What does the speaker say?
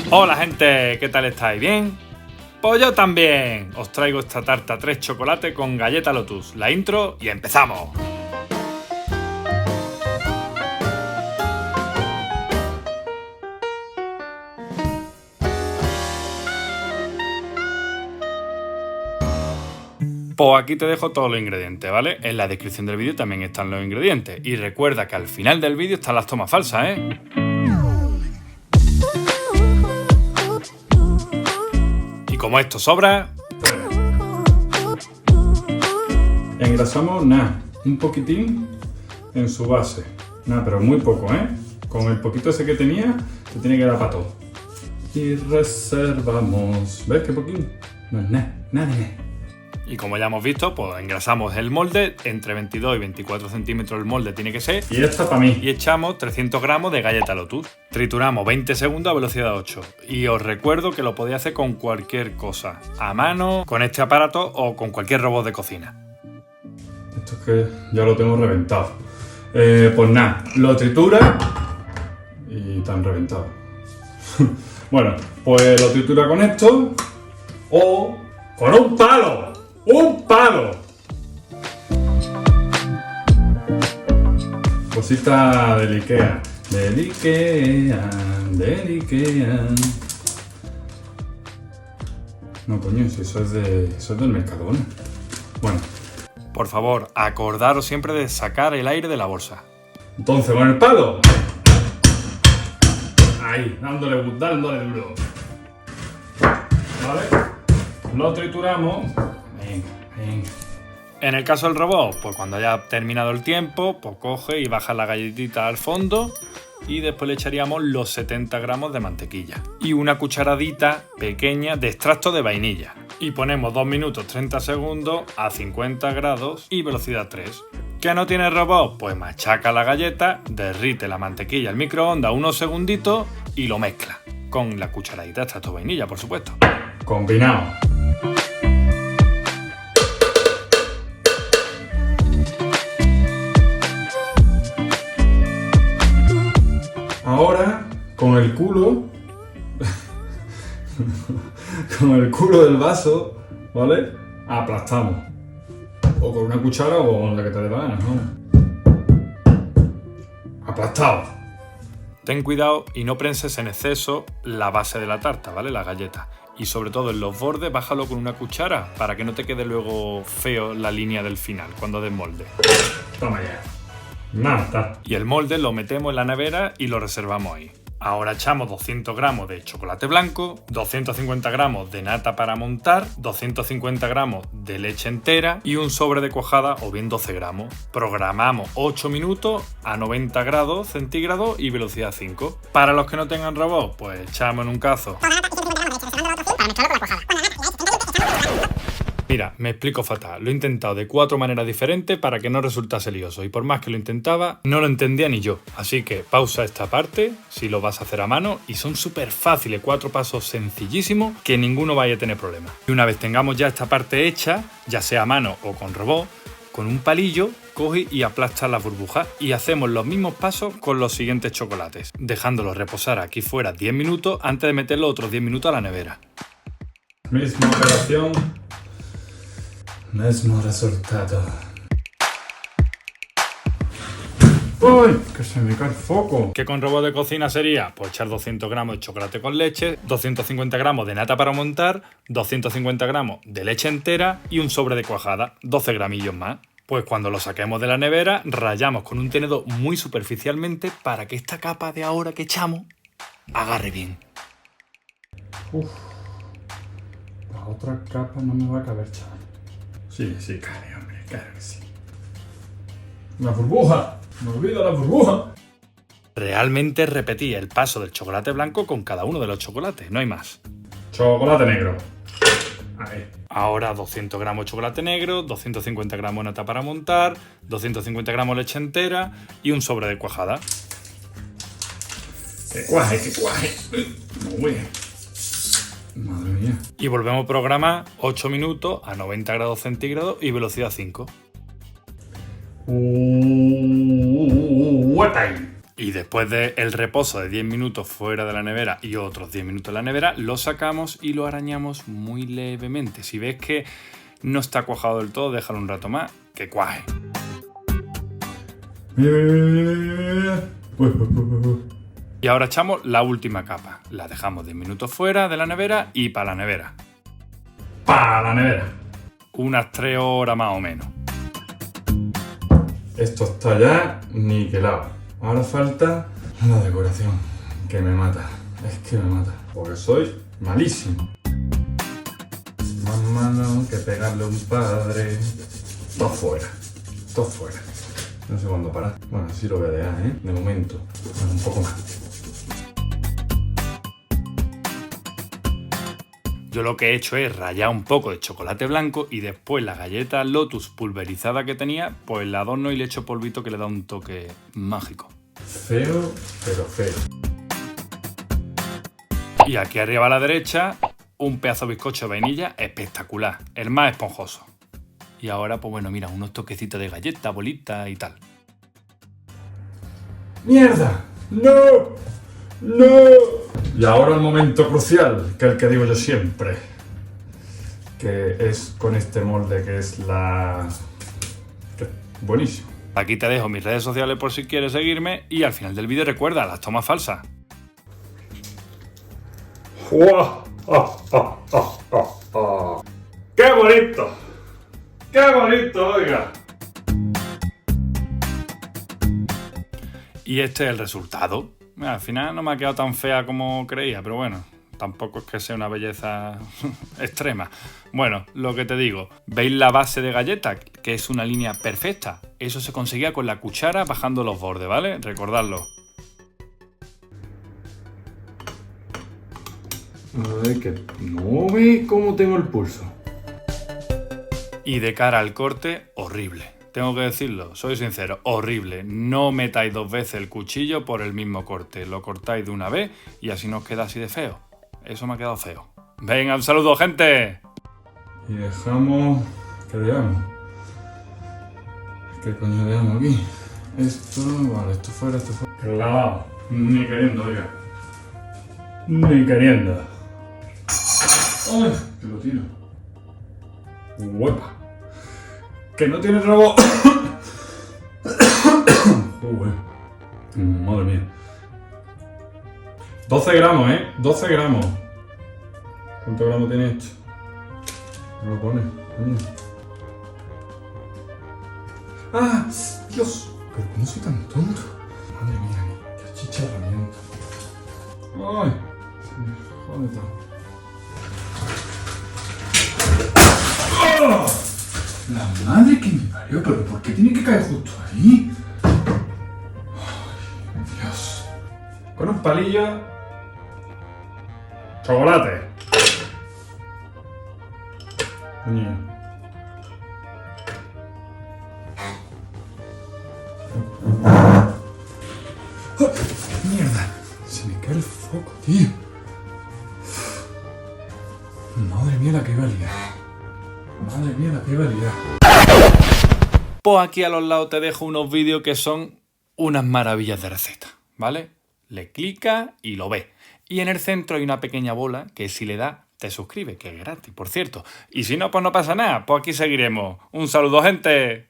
Hola gente, ¿qué tal estáis? ¿Bien? Pues yo también. Os traigo esta tarta 3 chocolate con galleta Lotus, la intro y empezamos. Pues aquí te dejo todos los ingredientes, ¿vale? En la descripción del vídeo también están los ingredientes. Y recuerda que al final del vídeo están las tomas falsas, ¿eh? Y como esto sobra... Engrasamos nada, un poquitín en su base. Nada, pero muy poco, ¿eh? Con el poquito ese que tenía, se tiene que dar para todo. Y reservamos. ¿Ves qué poquín? No es nada, nada de nada. Y como ya hemos visto, pues engrasamos el molde, entre 22 y 24 centímetros el molde tiene que ser. Y esta para mí. Y echamos 300 gramos de galleta Lotus. Trituramos 20 segundos a velocidad 8. Y os recuerdo que lo podéis hacer con cualquier cosa. A mano, con este aparato o con cualquier robot de cocina. Esto es que ya lo tengo reventado. Pues nada, lo tritura y tan reventado. Bueno, pues lo tritura con esto o con un palo. ¡Un palo! Cosita del Ikea. Del Ikea. Del Ikea. No, coño, si eso es del Mercadona. Bueno. Por favor, acordaros siempre de sacar el aire de la bolsa. Entonces, con el palo. Ahí, dándole duro. ¿Vale? Lo trituramos. Venga. En el caso del robot, pues cuando haya terminado el tiempo, pues coge y baja la galletita al fondo y después le echaríamos los 70 gramos de mantequilla y una cucharadita pequeña de extracto de vainilla. Y ponemos 2 minutos 30 segundos a 50 grados y velocidad 3. ¿Qué no tiene el robot? Pues machaca la galleta, derrite la mantequilla al microondas unos segunditos y lo mezcla. Con la cucharadita de extracto de vainilla, por supuesto. Combinado. Ahora, con el culo del vaso, ¿vale? Aplastamos. O con una cuchara o con la que te dé la gana, ¿no? Aplastado. Ten cuidado y no prenses en exceso la base de la tarta, ¿vale? La galleta. Y sobre todo en los bordes, bájalo con una cuchara para que no te quede luego feo la línea del final cuando desmolde. Toma ya. Nada. Y el molde lo metemos en la nevera y lo reservamos ahí. Ahora echamos 200 gramos de chocolate blanco, 250 gramos de nata para montar, 250 gramos de leche entera y un sobre de cuajada o bien 12 gramos. Programamos 8 minutos a 90 grados centígrados y velocidad 5. Para los que no tengan robot, pues echamos en un cazo. Mira, me explico fatal. Lo he intentado de 4 maneras diferentes para que no resultase lioso. Y por más que lo intentaba, no lo entendía ni yo. Así que pausa esta parte si lo vas a hacer a mano. Y son súper fáciles, 4 pasos sencillísimos que ninguno vaya a tener problema. Y una vez tengamos ya esta parte hecha, ya sea a mano o con robot, con un palillo coge y aplasta las burbujas. Y hacemos los mismos pasos con los siguientes chocolates, dejándolos reposar aquí fuera 10 minutos antes de meter los otros 10 minutos a la nevera. Misma operación. Mismo resultado. ¡Uy! Que se me cae el foco. ¿Qué con robot de cocina sería? Pues echar 200 gramos de chocolate con leche, 250 gramos de nata para montar, 250 gramos de leche entera y un sobre de cuajada, 12 gramillos más. Pues cuando lo saquemos de la nevera, rallamos con un tenedor muy superficialmente para que esta capa de ahora que echamos agarre bien. Uf. La otra capa no me va a caber, chaval. Sí, cabe, hombre, claro que sí. ¡La burbuja! ¡Me olvido la burbuja! Realmente repetí el paso del chocolate blanco con cada uno de los chocolates, no hay más. Chocolate negro. Ahí. Ahora 200 gramos de chocolate negro, 250 gramos de nata para montar, 250 gramos de leche entera y un sobre de cuajada. ¡Que cuaje, que cuaje! Muy bien. Madre mía. Y volvemos a programar 8 minutos a 90 grados centígrados y velocidad 5. What time? Y después del reposo de 10 minutos fuera de la nevera y otros 10 minutos en la nevera, lo sacamos y lo arañamos muy levemente. Si ves que no está cuajado del todo, déjalo un rato más, que cuaje. Y ahora echamos la última capa. La dejamos 10 minutos fuera de la nevera y para la nevera. ¡Para la nevera! Unas 3 horas más o menos. Esto está ya niquelado. Ahora falta la decoración, que me mata. Es que me mata, porque soy malísimo. Más malo que pegarle a un padre. Todo fuera, todo fuera. No sé cuándo parar. Bueno, sí lo voy a dejar, ¿eh? De momento. Bueno, un poco más. Yo lo que he hecho es rallar un poco de chocolate blanco y después la galleta Lotus pulverizada que tenía, pues la adorno y le echo polvito que le da un toque mágico. Feo, pero feo. Y aquí arriba a la derecha, un pedazo de bizcocho de vainilla espectacular, el más esponjoso. Y ahora, pues bueno, mira, unos toquecitos de galleta, bolita y tal. ¡Mierda! ¡No! ¡No! Y ahora el momento crucial, que es el que digo yo siempre. Que es con este molde que es la... Buenísimo. Aquí te dejo mis redes sociales por si quieres seguirme y al final del vídeo recuerda las tomas falsas. ¡Wow! ¡Qué bonito! ¡Qué bonito, oiga! Y este es el resultado. Al final no me ha quedado tan fea como creía, pero bueno, tampoco es que sea una belleza extrema. Bueno, lo que te digo, ¿veis la base de galleta? Que es una línea perfecta. Eso se conseguía con la cuchara bajando los bordes, ¿vale? Recordadlo. Ay, que no veis cómo tengo el pulso. Y de cara al corte, horrible. Tengo que decirlo, soy sincero, horrible. No metáis 2 veces el cuchillo por el mismo corte. Lo cortáis de una vez y así no os queda así de feo. Eso me ha quedado feo. Venga, un saludo, gente. Y dejamos... ¿Qué dejamos? ¿Qué coño dejamos aquí? Esto... Vale, esto fuera, esto fuera. Clavado. Ni queriendo, oiga. Ni queriendo. ¡Ay! Que lo tiro. ¡Huepa! ¡Que no tiene rabo! Madre mía. 12 gramos, ¿eh? 12 gramos. ¿Cuántos gramos tiene esto? No lo pone. ¡Ah! ¡Dios! ¿Pero cómo soy tan tonto? Madre mía, qué achicharramiento. ¡Ay! Se me jode todo. ¡Oh! La madre que me parió, pero ¿por qué tiene que caer justo ahí? Ay, Dios. Con un palillo. Chocolate. Coño. ¡Oh! Mierda. Se me cae el foco, tío. Madre mía la que iba a liar. Madre mía la que iba a liar. Pues aquí a los lados te dejo unos vídeos que son unas maravillas de receta, ¿vale? Le clicas y lo ves. Y en el centro hay una pequeña bola que si le das te suscribes, que es gratis, por cierto. Y si no, pues no pasa nada. Pues aquí seguiremos. Un saludo, gente.